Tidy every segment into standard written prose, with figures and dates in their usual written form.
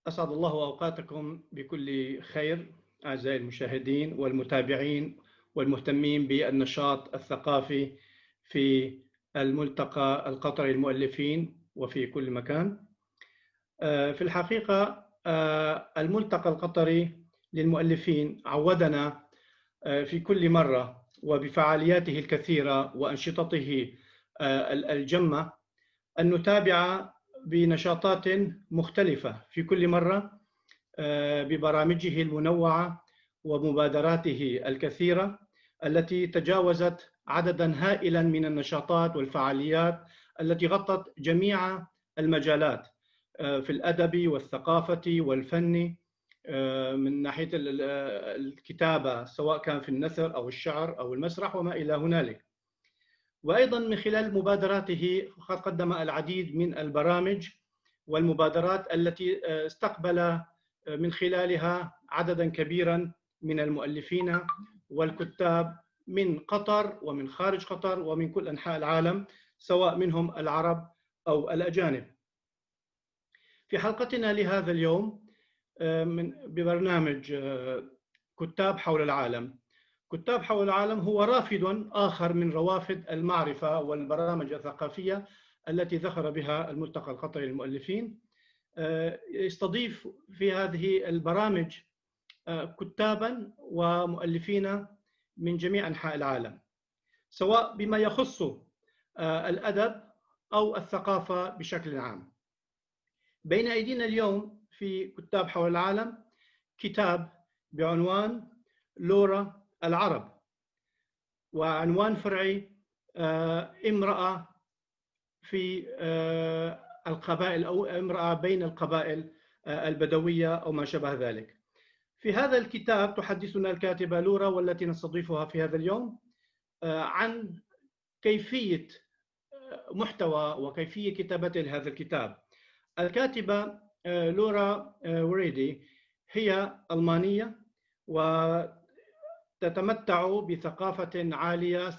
أسعد الله أوقاتكم بكل خير أعزائي المشاهدين والمتابعين والمهتمين بالنشاط الثقافي في الملتقى القطري للمؤلفين وفي كل مكان. في الحقيقة الملتقى القطري للمؤلفين عودنا في كل مرة وبفعالياته الكثيرة وأنشطته الجمة أن نتابع بنشاطات مختلفة في كل مرة ببرامجه المنوعة ومبادراته الكثيرة التي تجاوزت عدداً هائلاً من النشاطات والفعاليات التي غطت جميع المجالات في الأدب والثقافة والفن، من ناحية الكتابة سواء كان في النثر أو الشعر أو المسرح وما إلى هنالك. وأيضاً من خلال مبادراته قد قدم العديد من البرامج والمبادرات التي استقبل من خلالها عدداً كبيراً من المؤلفين والكتاب من قطر ومن خارج قطر ومن كل أنحاء العالم، سواء منهم العرب أو الأجانب. في حلقتنا لهذا اليوم ببرنامج كتاب حول العالم. كتاب حول العالم هو رافد آخر من روافد المعرفة والبرامج الثقافية التي ذخر بها الملتقى القطري للمؤلفين. يستضيف في هذه البرامج كتاباً ومؤلفين من جميع أنحاء العالم، سواء بما يخص الأدب أو الثقافة بشكل عام. بين أيدينا اليوم في كتاب حول العالم كتاب بعنوان لورا العرب، وعنوان فرعي امرأة في القبائل أو امرأة بين القبائل البدوية أو ما شابه ذلك. في هذا الكتاب تحدثنا الكاتبة لورا والتي نستضيفها في هذا اليوم عن كيفية محتوى وكيفية كتابة هذا الكتاب. الكاتبة لورا وريدي هي ألمانية وتتمتع بثقافة عالية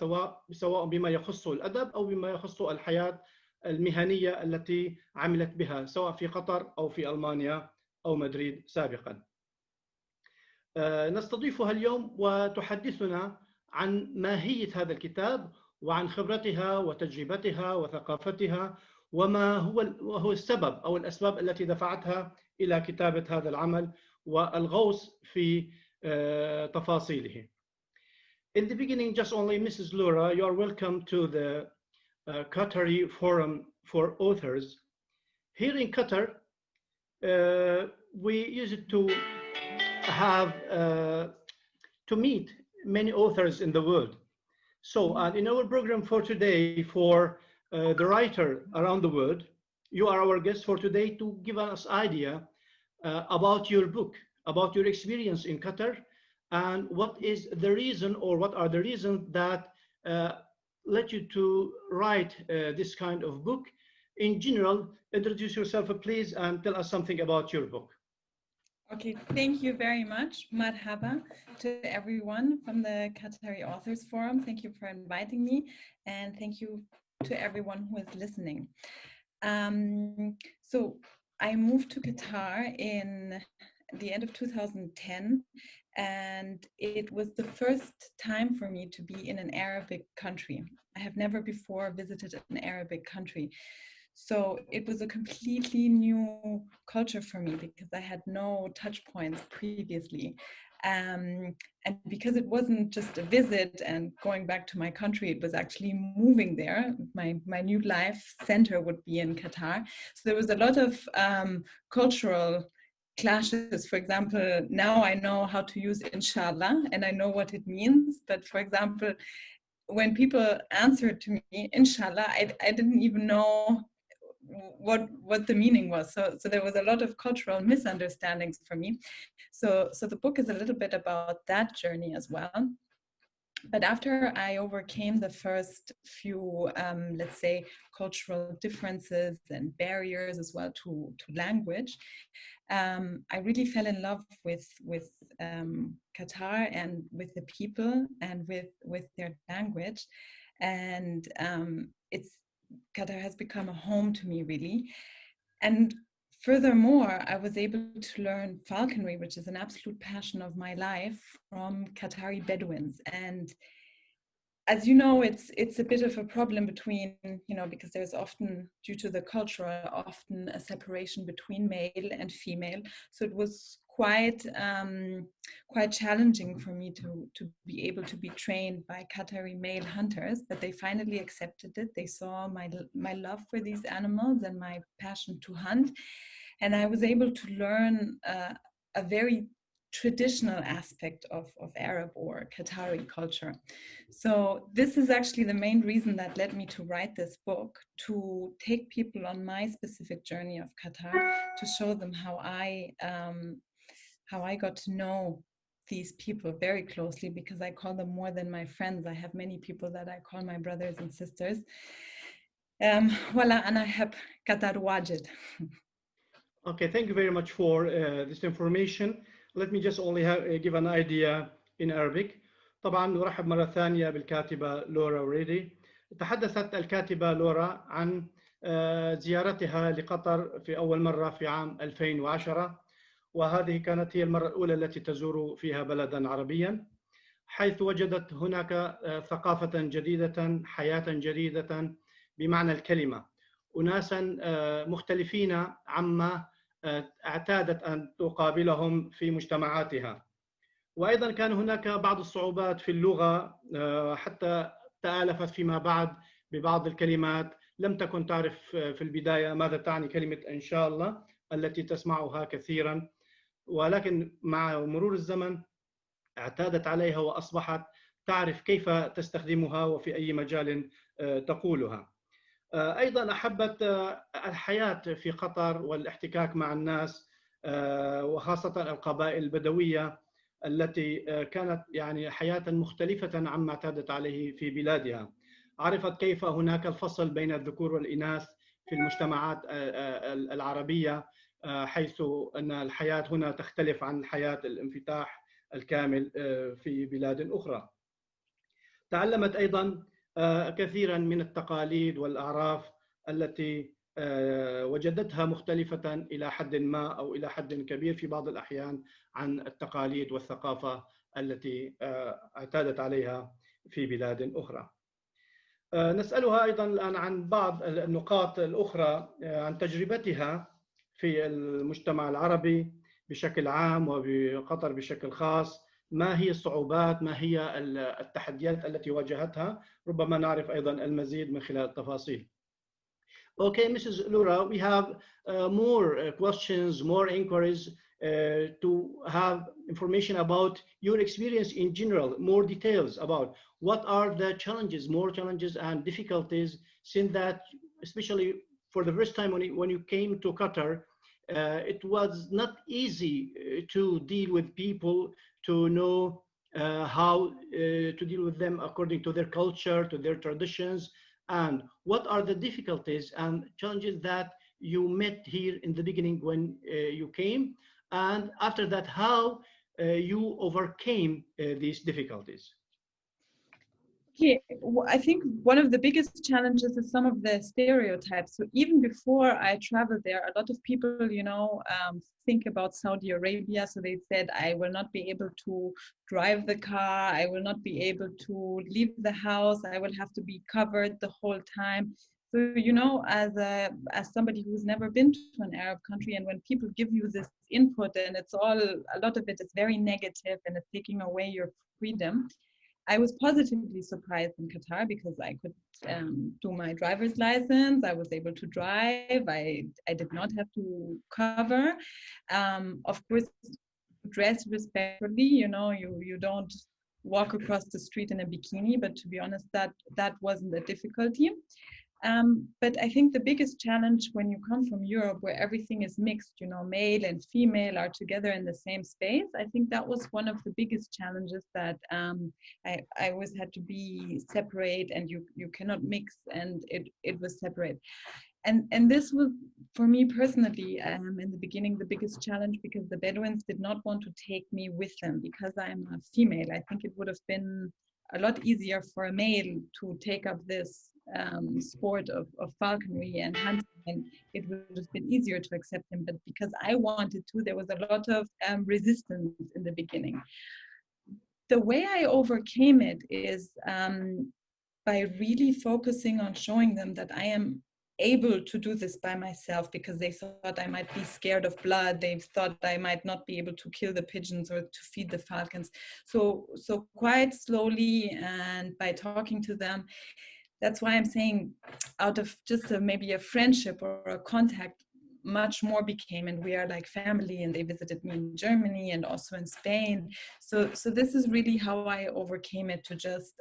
سواء بما يخص الأدب أو بما يخص الحياة المهنية التي عملت بها سواء في قطر أو في ألمانيا أو مدريد سابقا. نستضيفها اليوم وتحدثنا عن ماهية هذا الكتاب وعن خبرتها وتجربتها وثقافتها وما هو السبب أو الأسباب التي دفعتها إلى كتابة هذا العمل والغوص في تفاصيله. In the beginning, just only Mrs. Lora, you are welcome to the Qatari Forum for Authors. Here in Qatar, we used to have to meet many authors in the world. So in our program for today for the writer around the world, you are our guest for today to give us idea about your book, about your experience in Qatar, and what is the reason or what are the reasons that led you to write this kind of book. In general, introduce yourself please and tell us something about your book. Okay, thank you very much. Marhaba to everyone from the Qatari Authors Forum. Thank you for inviting me, and thank you to everyone who is listening. So I moved to Qatar in the end of 2010, and it was the first time for me to be in an Arabic country. I have never before visited an Arabic country. So it was a completely new culture for me because I had no touch points previously. And because it wasn't just a visit and going back to my country, it was actually moving there. My new life center would be in Qatar. So there was a lot of cultural clashes. For example, now I know how to use inshallah and I know what it means. But for example, when people answered to me, inshallah, I didn't even know what the meaning was. So there was a lot of cultural misunderstandings for me. So the book is a little bit about that journey as well. But after I overcame the first few, let's say, cultural differences and barriers as well to language, I really fell in love with Qatar and with the people and with their language, and Qatar has become a home to me, really. And furthermore, I was able to learn falconry, which is an absolute passion of my life, from Qatari Bedouins. And as you know, it's a bit of a problem between, because there's often, due to the culture, often a separation between male and female. So it was quite challenging for me to be able to be trained by Qatari male hunters, but they finally accepted it. They saw my love for these animals and my passion to hunt, and I was able to learn a very traditional aspect of Arab or Qatari culture. So this is actually the main reason that led me to write this book, to take people on my specific journey of Qatar, to show them how I got to know these people very closely, because I call them more than my friends. I have many people that I call my brothers and sisters. Voilà, أنا أحب قطر واجد. Okay, thank you very much for this information. Let me just only give an idea in Arabic. طبعا نرحب مرة ثانية بالكاتبة لورا وريدي. تحدثت الكاتبة لورا عن زيارتها لقطر في أول مرة في عام 2010، وهذه كانت هي المرة الأولى التي تزور فيها بلدا عربيا، حيث وجدت هناك ثقافة جديدة، حياة جديدة بمعنى الكلمة، أناسا مختلفين عما اعتادت أن تقابلهم في مجتمعاتها. وأيضا كان هناك بعض الصعوبات في اللغة، حتى تآلفت فيما بعد ببعض الكلمات لم تكن تعرف في البداية ماذا تعني كلمة إن شاء الله التي تسمعها كثيرا، ولكن مع مرور الزمن اعتادت عليها وأصبحت تعرف كيف تستخدمها وفي أي مجال تقولها. أيضا أحبت الحياة في قطر والاحتكاك مع الناس، وخاصة القبائل البدوية التي كانت يعني حياة مختلفة عما اعتادت عليه في بلادها. عرفت كيف هناك الفصل بين الذكور والإناث في المجتمعات العربية، حيث أن الحياة هنا تختلف عن حياة الانفتاح الكامل في بلاد أخرى. تعلمت أيضا كثيرا من التقاليد والأعراف التي وجدتها مختلفة إلى حد ما أو إلى حد كبير في بعض الأحيان عن التقاليد والثقافة التي اعتادت عليها في بلاد أخرى. نسألها أيضا الآن عن بعض النقاط الأخرى عن تجربتها في المجتمع العربي بشكل عام وبقطر بشكل خاص. ما هي الصعوبات؟ ما هي التحديات التي واجهتها؟ ربما نعرف أيضا المزيد من خلال التفاصيل. Okay, Mrs. Lura, we have more questions, more inquiries to have information about your experience in general, more details about what are the challenges, more challenges and difficulties, since that, especially for the first time when you came to Qatar, it was not easy to deal with people, to know how to deal with them according to their culture, to their traditions, and what are the difficulties and challenges that you met here in the beginning when you came, and after that, how you overcame these difficulties. Okay, I think one of the biggest challenges is some of the stereotypes. So even before I traveled there, a lot of people, think about Saudi Arabia. So they said, I will not be able to drive the car. I will not be able to leave the house. I will have to be covered the whole time. So, as somebody who's never been to an Arab country, and when people give you this input and a lot of it is very negative and it's taking away your freedom, I was positively surprised in Qatar because I could do my driver's license. I was able to drive. I did not have to cover. Of course, dress respectfully. You don't walk across the street in a bikini. But to be honest, that wasn't a difficulty. But I think the biggest challenge when you come from Europe, where everything is mixed, you know, male and female are together in the same space, I think that was one of the biggest challenges that I always had to be separate, and you cannot mix, and it was separate. And this was, for me personally, in the beginning, the biggest challenge, because the Bedouins did not want to take me with them because I'm a female. I think it would have been a lot easier for a male to take up this sport of falconry and hunting, and it would have been easier to accept him. But because I wanted to, there was a lot of resistance in the beginning. The way I overcame it is by really focusing on showing them that I am able to do this by myself, because they thought I might be scared of blood. They thought I might not be able to kill the pigeons or to feed the falcons. So quite slowly, and by talking to them, that's why I'm saying, out of just maybe a friendship or a contact, much more became, and we are like family. And they visited me in Germany and also in Spain. So this is really how I overcame it, to just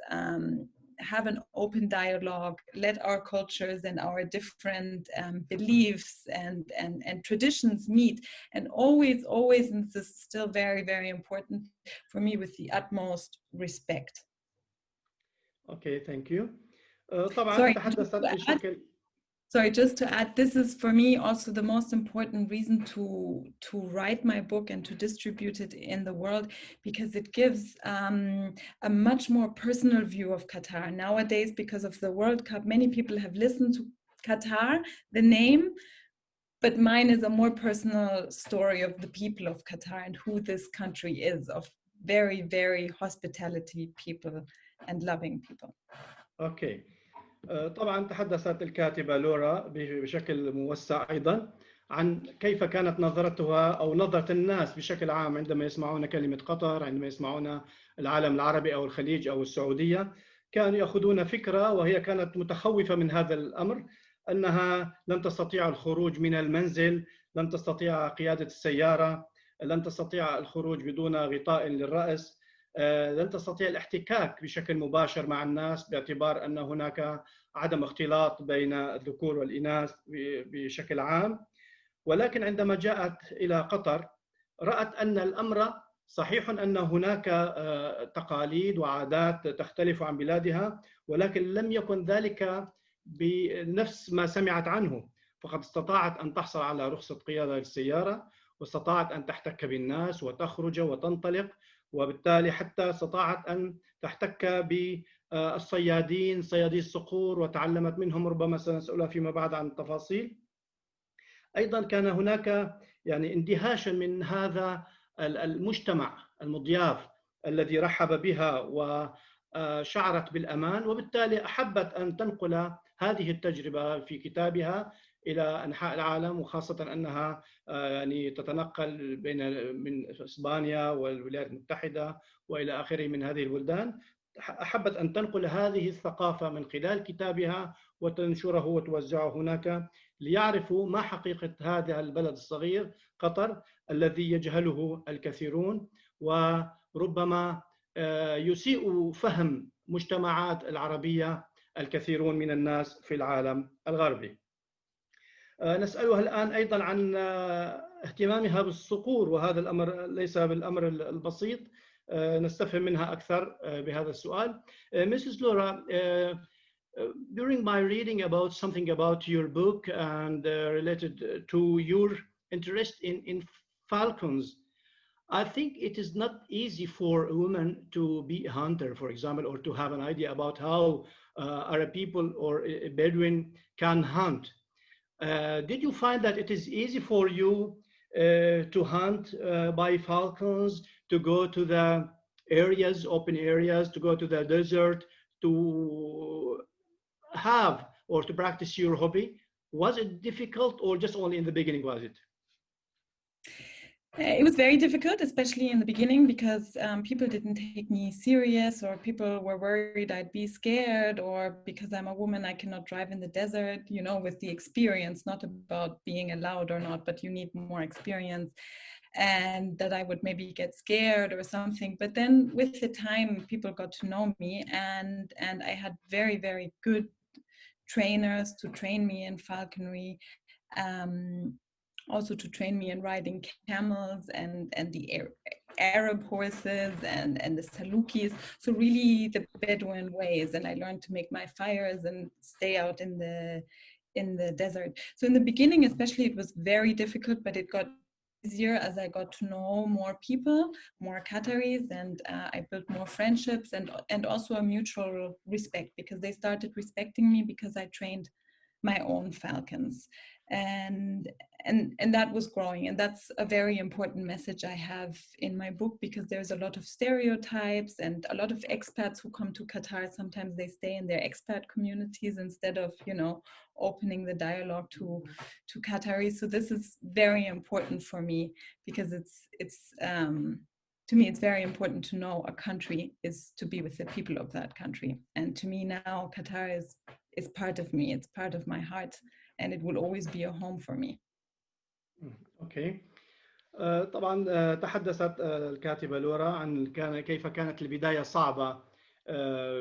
have an open dialogue, let our cultures and our different beliefs and traditions meet, and always, and this is still very, very important for me, with the utmost respect. Okay, thank you. طبعا تحدثت بشكل Sorry, just to add, this is for me also the most important reason to write my book and to distribute it in the world, because it gives a much more personal view of Qatar. Nowadays, because of the World Cup, many people have listened to Qatar, the name, but mine is a more personal story of the people of Qatar and who this country is, of very, very hospitality people and loving people. Okay. طبعا تحدثت الكاتبة لورا بشكل موسع أيضا عن كيف كانت نظرتها أو نظرة الناس بشكل عام عندما يسمعون كلمة قطر، عندما يسمعون العالم العربي أو الخليج أو السعودية، كانوا يأخذون فكرة، وهي كانت متخوفة من هذا الأمر، أنها لن تستطيع الخروج من المنزل، لن تستطيع قيادة السيارة، لن تستطيع الخروج بدون غطاء للرأس، لن تستطيع الاحتكاك بشكل مباشر مع الناس، باعتبار أن هناك عدم اختلاط بين الذكور والإناث بشكل عام. ولكن عندما جاءت إلى قطر رأت أن الأمر صحيح، أن هناك تقاليد وعادات تختلف عن بلادها، ولكن لم يكن ذلك بنفس ما سمعت عنه. فقد استطاعت أن تحصل على رخصة قيادة للسيارة، واستطاعت أن تحتك بالناس وتخرج وتنطلق، وبالتالي حتى استطاعت أن تحتك بالصيادين، صيادي الصقور، وتعلمت منهم، ربما سنسألها فيما بعد عن التفاصيل. أيضا كان هناك يعني اندهاشا من هذا المجتمع المضياف الذي رحب بها وشعرت بالأمان، وبالتالي أحبت أن تنقل هذه التجربة في كتابها إلى أنحاء العالم، وخاصة أنها يعني تتنقل من إسبانيا والولايات المتحدة وإلى آخره من هذه البلدان. أحبت أن تنقل هذه الثقافة من خلال كتابها وتنشره وتوزعه هناك، ليعرفوا ما حقيقة هذا البلد الصغير قطر الذي يجهله الكثيرون، وربما يسيء فهم مجتمعات العربية الكثيرون من الناس في العالم الغربي. نسألها الآن أيضا عن اهتمامها بالصقور، وهذا الأمر ليس بالأمر البسيط، نستفهم منها أكثر بهذا السؤال. Mrs. Lora, during my reading about something about your book and related to your interest in falcons, I think it is not easy for a woman to be a hunter, for example, or to have an idea about how Arab people or a Bedouin can hunt. Did you find that it is easy for you to hunt by falcons, to go to the areas, open areas, to go to the desert, to have or to practice your hobby? Was it difficult, or just only in the beginning was it? It was very difficult, especially in the beginning, because people didn't take me serious, or people were worried I'd be scared, or because I'm a woman, I cannot drive in the desert, you know, with the experience, not about being allowed or not, but you need more experience, and that I would maybe get scared or something. But then with the time, people got to know me, and I had very, very good trainers to train me in falconry, also to train me in riding camels and the Arab horses and the salukis. So really the Bedouin ways. And I learned to make my fires and stay out in the desert. So in the beginning, especially, it was very difficult, but it got easier as I got to know more people, more Qataris, and I built more friendships and also a mutual respect, because they started respecting me because I trained my own falcons. And that was growing, and that's a very important message I have in my book, because there's a lot of stereotypes and a lot of expats who come to Qatar. Sometimes they stay in their expat communities instead of, you know, opening the dialogue to Qataris. So this is very important for me, because it's to me, it's very important to know a country is to be with the people of that country. And to me now, Qatar is part of me. It's part of my heart, and it will always be a home for me. Okay. طبعا تحدثت الكاتبة لورا عن كيف كانت البداية صعبة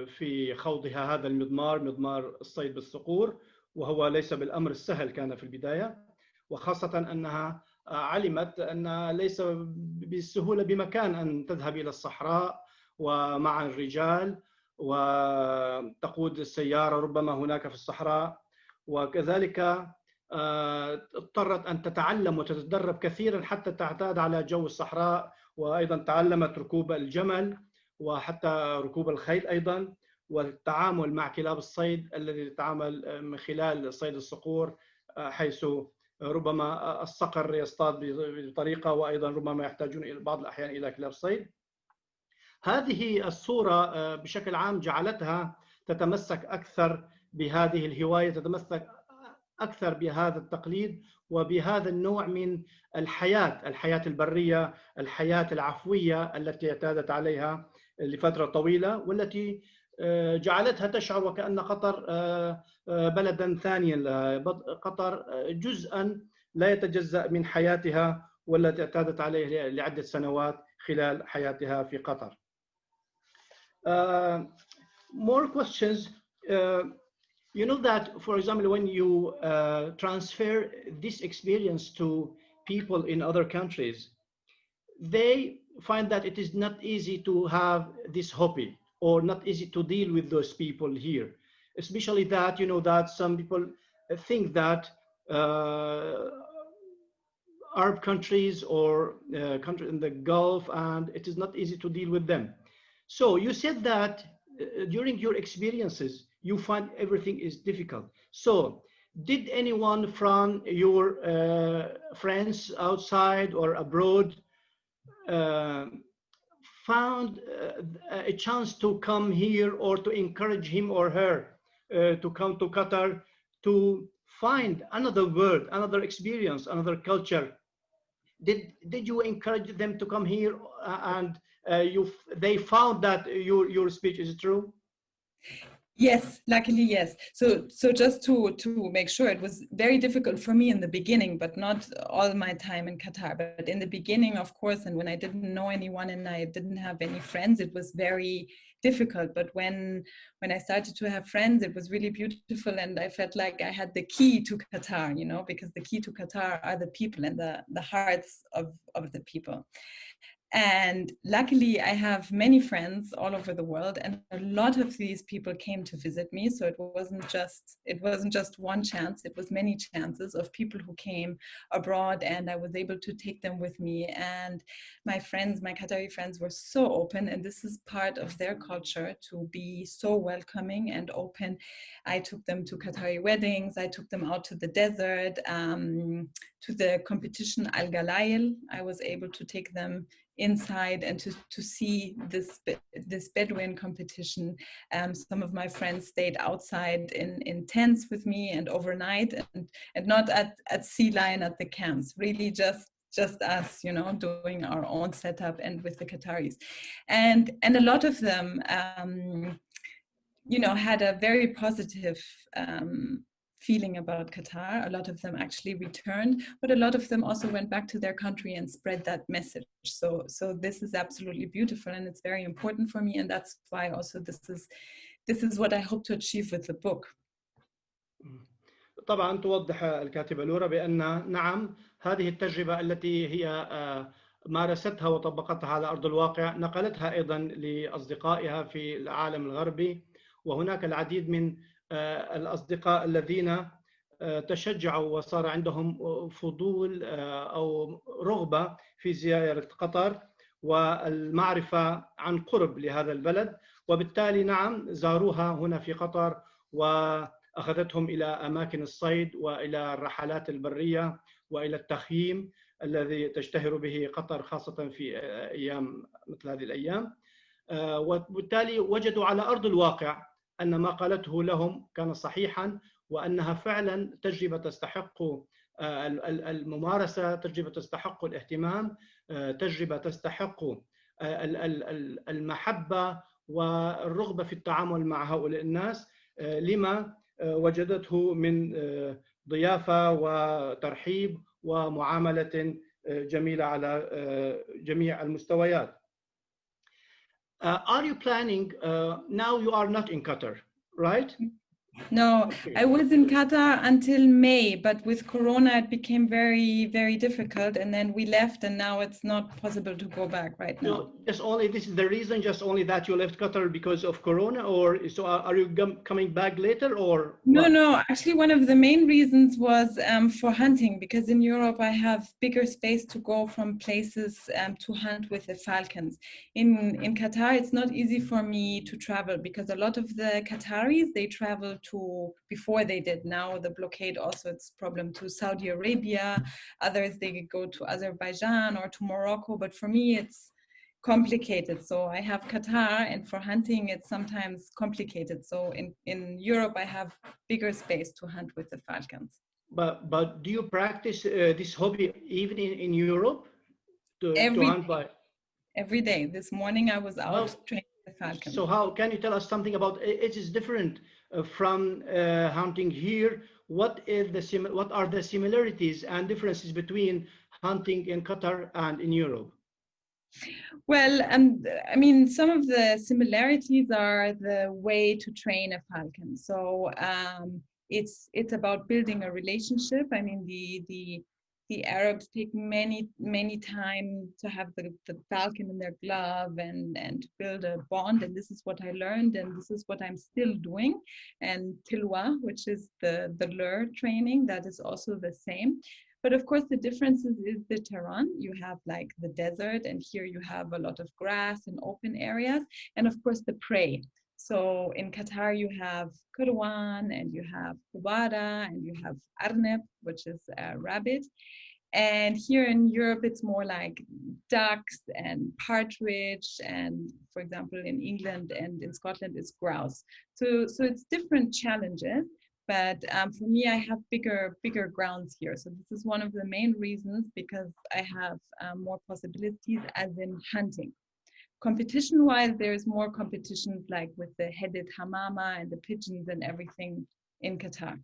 في خوضها هذا المضمار، مضمار الصيد بالصقور، وهو ليس بالأمر السهل كان في البداية، وخاصة أنها علمت أن ليس بالسهولة بمكان أن تذهب إلى الصحراء ومع الرجال وتقود السيارة ربما هناك في الصحراء، وكذلك اضطرت أن تتعلم وتتدرب كثيرا حتى تعتاد على جو الصحراء، وأيضا تعلمت ركوب الجمل وحتى ركوب الخيل أيضا، والتعامل مع كلاب الصيد الذي تتعامل من خلال صيد الصقور، حيث ربما الصقر يصطاد بطريقة، وأيضا ربما يحتاجون بعض الأحيان إلى كلاب صيد. هذه الصورة بشكل عام جعلتها تتمسك أكثر بهذه الهواية، تتمسك أكثر بهذا التقليد وبهذا النوع من الحياة البرية، الحياة العفوية التي اعتادت عليها لفترة طويلة، والتي جعلتها تشعر وكأن قطر بلدا ثانيا لها، قطر جزءا لا يتجزأ من حياتها والتي اعتادت عليه لعدة سنوات خلال حياتها في قطر. More questions. You know that, for example, when you transfer this experience to people in other countries, they find that it is not easy to have this hobby, or not easy to deal with those people here. Especially that, you know, that some people think that Arab countries or countries in the Gulf, and it is not easy to deal with them. So you said that during your experiences, you find everything is difficult. So did anyone from your friends outside or abroad found a chance to come here, or to encourage him or her to come to Qatar to find another world, another experience, another culture? Did you encourage them to come here, and they found that your speech is true? Yes, luckily, yes. So just to make sure, it was very difficult for me in the beginning, but not all my time in Qatar. But in the beginning, of course, and when I didn't know anyone and I didn't have any friends, it was very difficult. But when I started to have friends, it was really beautiful, and I felt like I had the key to Qatar, you know, because the key to Qatar are the people and the hearts of the people. And luckily, I have many friends all over the world, and a lot of these people came to visit me. So it wasn't just one chance; it was many chances of people who came abroad, and I was able to take them with me. And my friends, my Qatari friends, were so open, and this is part of their culture, to be so welcoming and open. I took them to Qatari weddings. I took them out to the desert, to the competition Al Galayl. I was able to take them inside and to see this Bedouin competition. Some of my friends stayed outside in tents with me and overnight, and not at Sea Lion at the camps, really just us, you know, doing our own setup and with the Qataris. And a lot of them, you know, had a very positive feeling about Qatar. A lot of them actually returned, but a lot of them also went back to their country and spread that message. So this is absolutely beautiful, and it's very important for me, and that's why also this is what I hope to achieve with the book. طبعا توضح الكاتبة لورا بأن نعم هذه التجربة التي هي مارستها وطبقتها على أرض الواقع نقلتها أيضا لأصدقائها في العالم الغربي، وهناك العديد من الأصدقاء الذين تشجعوا وصار عندهم فضول أو رغبة في زيارة قطر والمعرفة عن قرب لهذا البلد، وبالتالي نعم زاروها هنا في قطر وأخذتهم إلى أماكن الصيد وإلى الرحلات البرية وإلى التخييم الذي تشتهر به قطر خاصة في أيام مثل هذه الأيام، وبالتالي وجدوا على أرض الواقع أن ما قالته لهم كان صحيحا، وأنها فعلا تجربة تستحق الممارسة، تجربة تستحق الاهتمام، تجربة تستحق المحبة والرغبة في التعامل مع هؤلاء الناس لما وجدته من ضيافة وترحيب ومعاملة جميلة على جميع المستويات. Are you planning, now you are not in Qatar, right? No, Okay. I was in Qatar until May, but with Corona it became very, very difficult, and then we left, and now it's not possible to go back right now. So just only this is the reason, just only that you left Qatar because of Corona, or so are you coming back later, or No, what? no, actually one of the main reasons was for hunting, because in Europe I have bigger space to go from places to hunt with the falcons. In Qatar it's not easy for me to travel because a lot of the Qataris, they travel to, before they did, now the blockade also it's a problem, to Saudi Arabia, others they go to Azerbaijan or to Morocco, but for me it's complicated. So I have Qatar, and for hunting it's sometimes complicated. So in Europe I have bigger space to hunt with the falcons. But do you practice this hobby even in Europe to hunt by? Every day. This morning I was out training the falcons. So how can you tell us something about it? Is different from hunting here? What are the similarities and differences between hunting in Qatar and in Europe? Well, I mean, some of the similarities are the way to train a falcon. So it's about building a relationship. I mean, the Arabs take many time to have the falcon in their glove and build a bond. And this is what I learned, and this is what I'm still doing. And tilwa, which is the lure training, that is also the same. But of course, the difference is the terrain. You have like the desert, and here you have a lot of grass and open areas, and of course the prey. So in Qatar, you have kurwan, and you have kubara, and you have arnab, which is a rabbit. And here in Europe, it's more like ducks and partridge, and for example, in England and in Scotland, it's grouse. So it's different challenges. But for me, I have bigger grounds here. So this is one of the main reasons, because I have more possibilities as in hunting. Competition-wise, there's more competitions like with the headed hamama and the pigeons and everything in Qatar.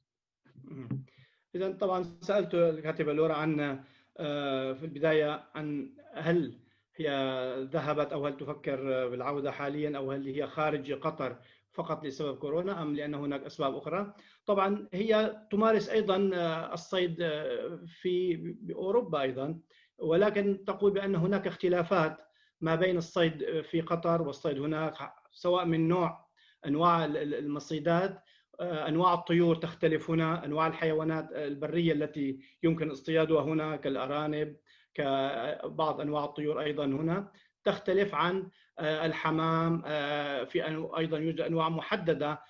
إذا طبعا سألت الكاتبة لورا عن في البداية عن هل هي ذهبت أو هل تفكر بالعودة حاليا، أو هل هي خارج قطر فقط لسبب كورونا أم لأن هناك أسباب أخرى. طبعا هي تمارس أيضا الصيد في أوروبا أيضا، ولكن تقول بأن هناك اختلافات ما بين الصيد في قطر والصيد هناك، سواء من أنواع المصيدات، أنواع الطيور تختلف هنا، أنواع الحيوانات البرية التي يمكن اصطيادها هنا كالأرانب، كبعض أنواع الطيور أيضا هنا تختلف عن الحمام. في أيضا يوجد أنواع محددة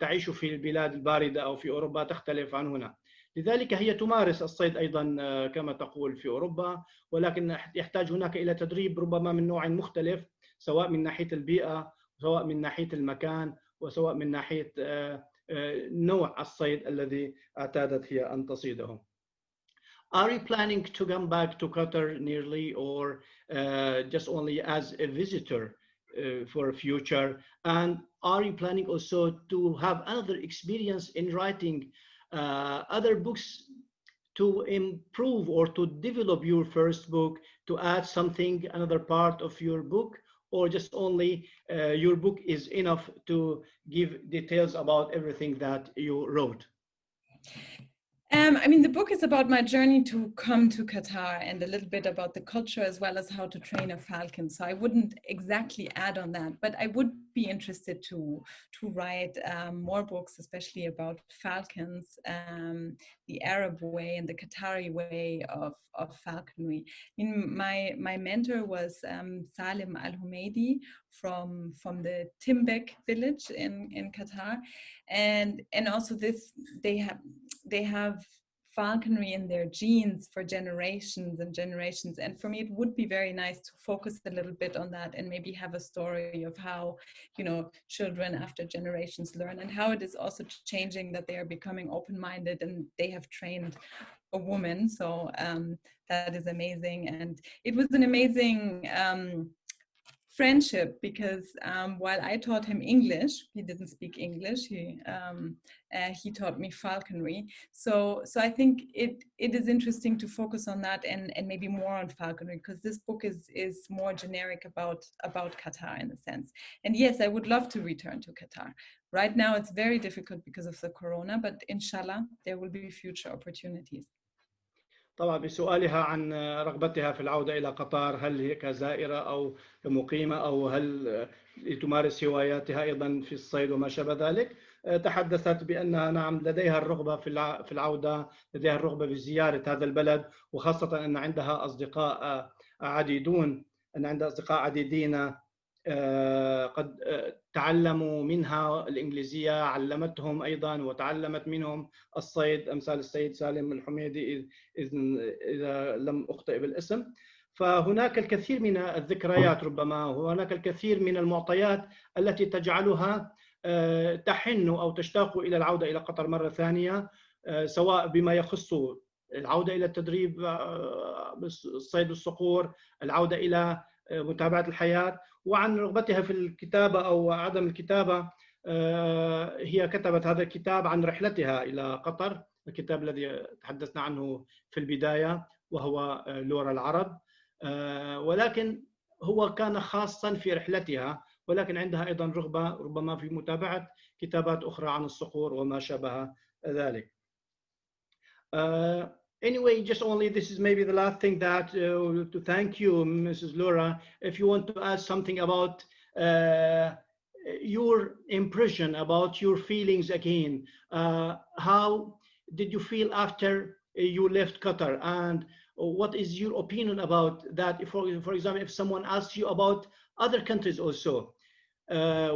تعيش في البلاد الباردة أو في أوروبا تختلف عن هنا. لذلك هي تمارس الصيد أيضا كما تقول في أوروبا، ولكن يحتاج هناك إلى تدريب ربما من نوع مختلف، سواء من ناحية البيئة، سواء من ناحية المكان، وسواء من ناحية نوع الصيد الذي اعتادت هي أن تصيده. Are you planning to come back to Qatar nearly, or just only as a visitor for a future? And are you planning also to have another experience in writing other books to improve or to develop your first book, to add something, another part of your book, or just only your book is enough to give details about everything that you wrote? I mean, the book is about my journey to come to Qatar and a little bit about the culture as well as how to train a falcon. So I wouldn't exactly add on that, but I would be interested to write more books, especially about falcons, the Arab way and the Qatari way of falconry. I mean, my mentor was Salim Al-Humaidi from the Timbek village in Qatar, and also this they have falconry in their genes for generations and generations. And for me, it would be very nice to focus a little bit on that and maybe have a story of how, you know, children after generations learn and how it is also changing, that they are becoming open-minded and they have trained a woman. So that is amazing. And it was an amazing friendship, because while I taught him English, he didn't speak English. He taught me falconry. So I think it is interesting to focus on that and maybe more on falconry, because this book is more generic about Qatar in a sense. And yes, I would love to return to Qatar. Right now it's very difficult because of the corona, but inshallah there will be future opportunities. طبعا بسؤالها عن رغبتها في العودة إلى قطر، هل هي كزائرة أو كمقيمة أو هل لتمارس هواياتها أيضا في الصيد وما شابه ذلك، تحدثت بأنها نعم لديها الرغبة في العودة، لديها الرغبة في زيارة هذا البلد، وخاصة أن عندها أصدقاء عديدين قد تعلموا منها الإنجليزية، علمتهم أيضا وتعلمت منهم الصيد، أمثال السيد سالم الحميدي إذا لم أخطئ بالاسم. فهناك الكثير من الذكريات ربما، وهناك الكثير من المعطيات التي تجعلها تحن أو تشتاق إلى العودة إلى قطر مرة ثانية، سواء بما يخص العودة إلى التدريب صيد الصقور، العودة إلى متابعة الحياة. وعن رغبتها في الكتابة أو عدم الكتابة، هي كتبت هذا الكتاب عن رحلتها إلى قطر، الكتاب الذي تحدثنا عنه في البداية وهو لورا العرب، ولكن هو كان خاصا في رحلتها، ولكن عندها أيضا رغبة ربما في متابعة كتابات أخرى عن الصقور وما شابه ذلك. Anyway, just only this is maybe the last thing that to thank you, Mrs. Lora. If you want to add something about your impression, about your feelings again, how did you feel after you left Qatar, and what is your opinion about that? For example, if someone asks you about other countries also,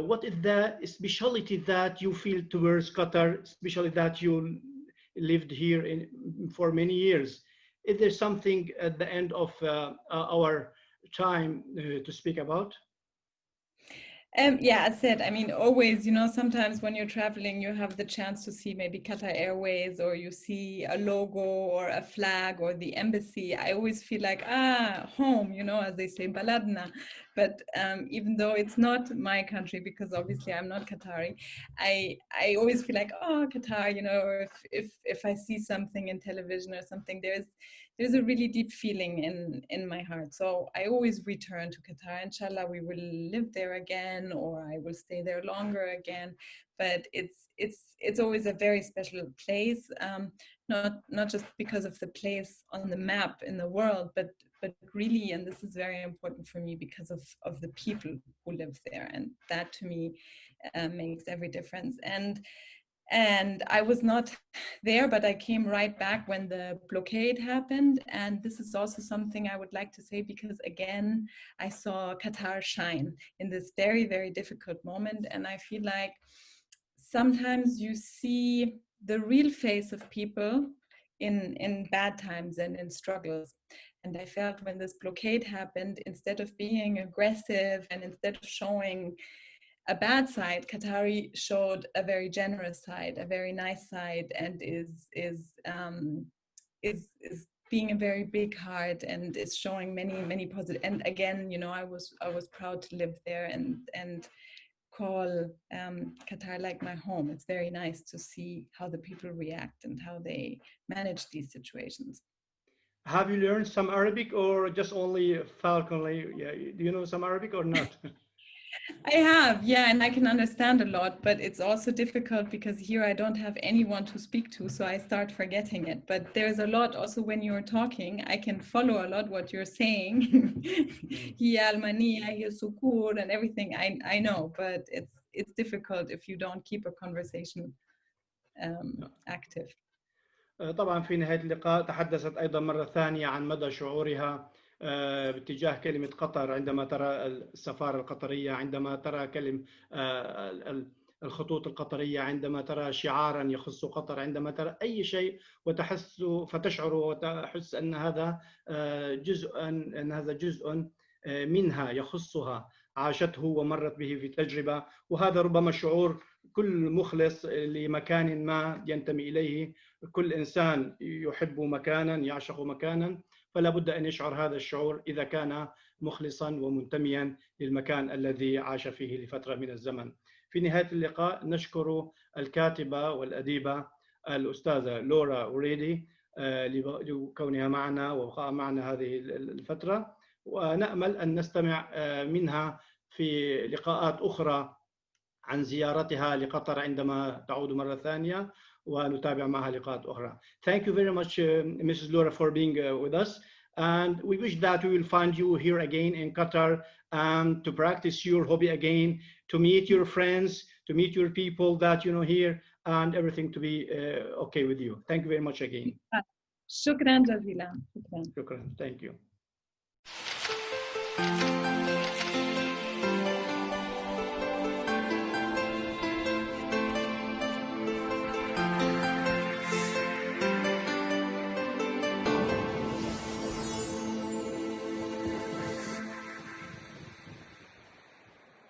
what is the speciality that you feel towards Qatar, especially that you lived here for many years? Is there something at the end of our time to speak about? Yeah, as said, I mean, always, you know, sometimes when you're traveling, you have the chance to see maybe Qatar Airways, or you see a logo or a flag or the embassy. I always feel like, home, you know, as they say, baladna. But even though it's not my country, because obviously I'm not Qatari, I always feel like, oh, Qatar, you know, or if I see something in television or something, there's a really deep feeling in my heart. So I always return to Qatar. Inshallah, we will live there again, or I will stay there longer again. But it's always a very special place, not just because of the place on the map in the world, but really, and this is very important for me, because of the people who live there, and that to me makes every difference. And I was not there, but I came right back when the blockade happened. And this is also something I would like to say, because again, I saw Qatar shine in this very, very difficult moment. And I feel like sometimes you see the real face of people in bad times and in struggles. And I felt when this blockade happened, instead of being aggressive and instead of showing a bad side, Qatari showed a very generous side, a very nice side, and is being a very big heart, and is showing many positive. And again, you know, I was proud to live there and call Qatar like my home. It's very nice to see how the people react and how they manage these situations. Have you learned some Arabic, or just only falconry? Yeah, do you know some Arabic or not? I have, yeah, and I can understand a lot, but it's also difficult because here I don't have anyone to speak to, so I start forgetting it. But there's a lot also when you're talking, I can follow a lot what you're saying. هي ألمانيا, هي سكور and everything I know, but it's difficult if you don't keep a conversation active. طبعا في نهاية اللقاء تحدثت أيضا مرة ثانية عن مدى شعورها باتجاه كلمة قطر عندما ترى السفارة القطرية، عندما ترى الخطوط القطرية، عندما ترى شعارا يخص قطر، عندما ترى أي شيء فتشعر وتحس أن هذا جزء منها يخصها، عاشته ومرت به في تجربة. وهذا ربما شعور كل مخلص لمكان ما ينتمي إليه. كل إنسان يحب مكانا، يعشق مكانا، فلا بد أن يشعر هذا الشعور إذا كان مخلصا ومنتميا للمكان الذي عاش فيه لفترة من الزمن. في نهاية اللقاء نشكر الكاتبة والأديبة الأستاذة لورا وريدي لكونها معنا وبقاء معنا هذه الفترة، ونأمل أن نستمع منها في لقاءات أخرى عن زيارتها لقطر عندما تعود مرة ثانية ونتابع معها لقاءات أخرى. Thank you very much, Mrs. Lora, for being with us, and we wish that we will find you here again in Qatar and to practice your hobby again, to meet your friends, to meet your people that you know here, and everything to be okay with you. Thank you very much again. شكرا جزيلا. شكرا. Thank you.